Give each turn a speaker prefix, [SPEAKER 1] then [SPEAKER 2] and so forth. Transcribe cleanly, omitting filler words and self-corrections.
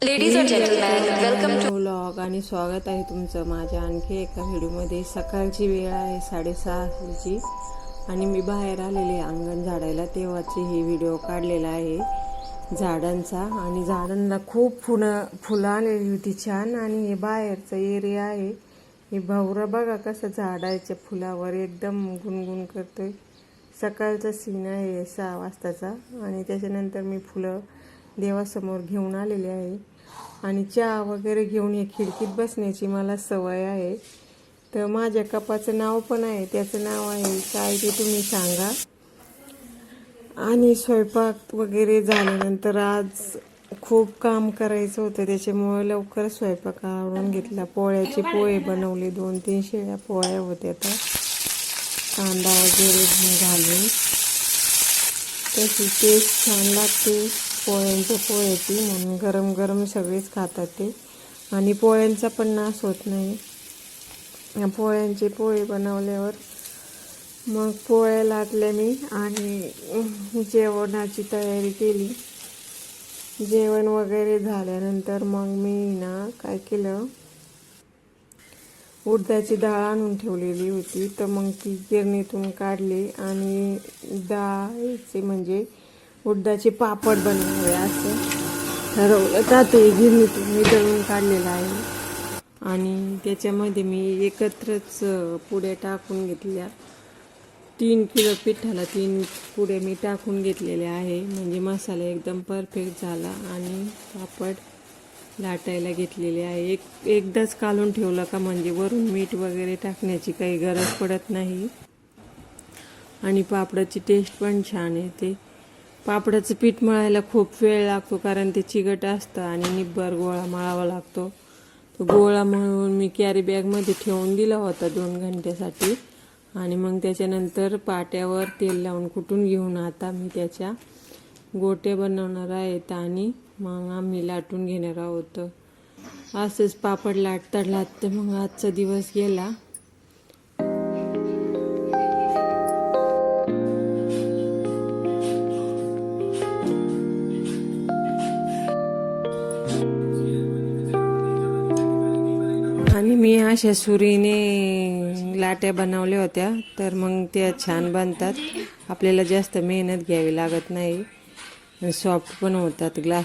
[SPEAKER 1] Ladies and gentleman, welcome to
[SPEAKER 2] vlog आणि स्वागत आहे तुमचं माझ्या आणखी एका व्हिडिओमध्ये। सकाळची वेळ आहे 6:30ची आणि मी बाहेर आलेले अंगण झाडायला, तेव्हाची ही व्हिडिओ काढलेला आहे झाडांचा। आणि झाडांना खूप फुलं आलेली होती छान। आणि हे बाहेरचा एरिया आहे, हे भवरा बघा कसं झाडाच्या फुलावर एकदम गुणगुण करतोय। सकाळचा सीन आहे 6 वाजताचा आणि त्याच्यानंतर मी फुलं देवासमोर घेऊन आलेले आहे आणि चहा वगैरे घेऊन या खिडकीत बसण्याची मला सवय आहे। तर माझ्या कपाचं नाव पण आहे, त्याचं नाव आहे काय ते तुम्ही सांगा। आणि स्वयंपाक वगैरे झाल्यानंतर आज खूप काम करायचं होतं, त्याच्यामुळे लवकर स्वयंपाक आवरून घेतला। पोळ्याचे पोहे बनवले, 2-3 शेळ्या पोळ्या होत्या तर कांदा वगैरे घालून, त्याची टेस्ट छान लागते पोळ्यांच्या पोह्याची, म्हणून गरम गरम सगळेच खातात ते आणि पोळ्यांचा पण नाश होत नाही। पोळ्यांचे पोहे बनवल्यावर मग पोळ्या लाटल्या मी आणि जेवणाची तयारी केली। जेवण वगैरे झाल्यानंतर मग मी काय केलं, उडदाची डाळ आणून ठेवलेली होती, तर मग ती गिरणीतून काढली आणि डाळीचे म्हणजे उडदाचे पापड बनवले असं ठरवलं का ते गिरणीतून मी दळून काढलेलं आहे। आणि त्याच्यामध्ये मी एकत्रच पुड्या टाकून घेतल्या, 3 किलो पिठाला 3 पुड्या मी टाकून घेतलेल्या आहे, म्हणजे मसाला एकदम परफेक्ट झाला। आणि पापड लाटायला घेतलेले आहे, एकदाच काढून ठेवलं का म्हणजे वरून मीठ वगैरे टाकण्याची काही गरज पडत नाही आणि पापडाची टेस्ट पण छान येते। पापडाचं पीठ मळायला खूप वेळ लागतो, कारण ते चिकट असतं आणि निब्बर गोळा मळावा लागतो। तो गोळा मळून मी कॅरी बॅगमध्ये ठेवून दिला होता 2 घंट्यासाठी आणि मग त्याच्यानंतर पाट्यावर तेल लावून कुटून घेऊन आता मी त्याच्या गोटे बनवणार आहेत आणि मग आम्ही लाटून घेणार आहोत। असंच पापड लाटता मग आजचा दिवस गेला। आणि मी अशा सुरीने लाट्या बनवल्या होत्या, तर मग त्या छान बनतात, आपल्याला जास्त मेहनत घ्यावी लागत नाही, सॉफ्ट पण होतात। ग्लास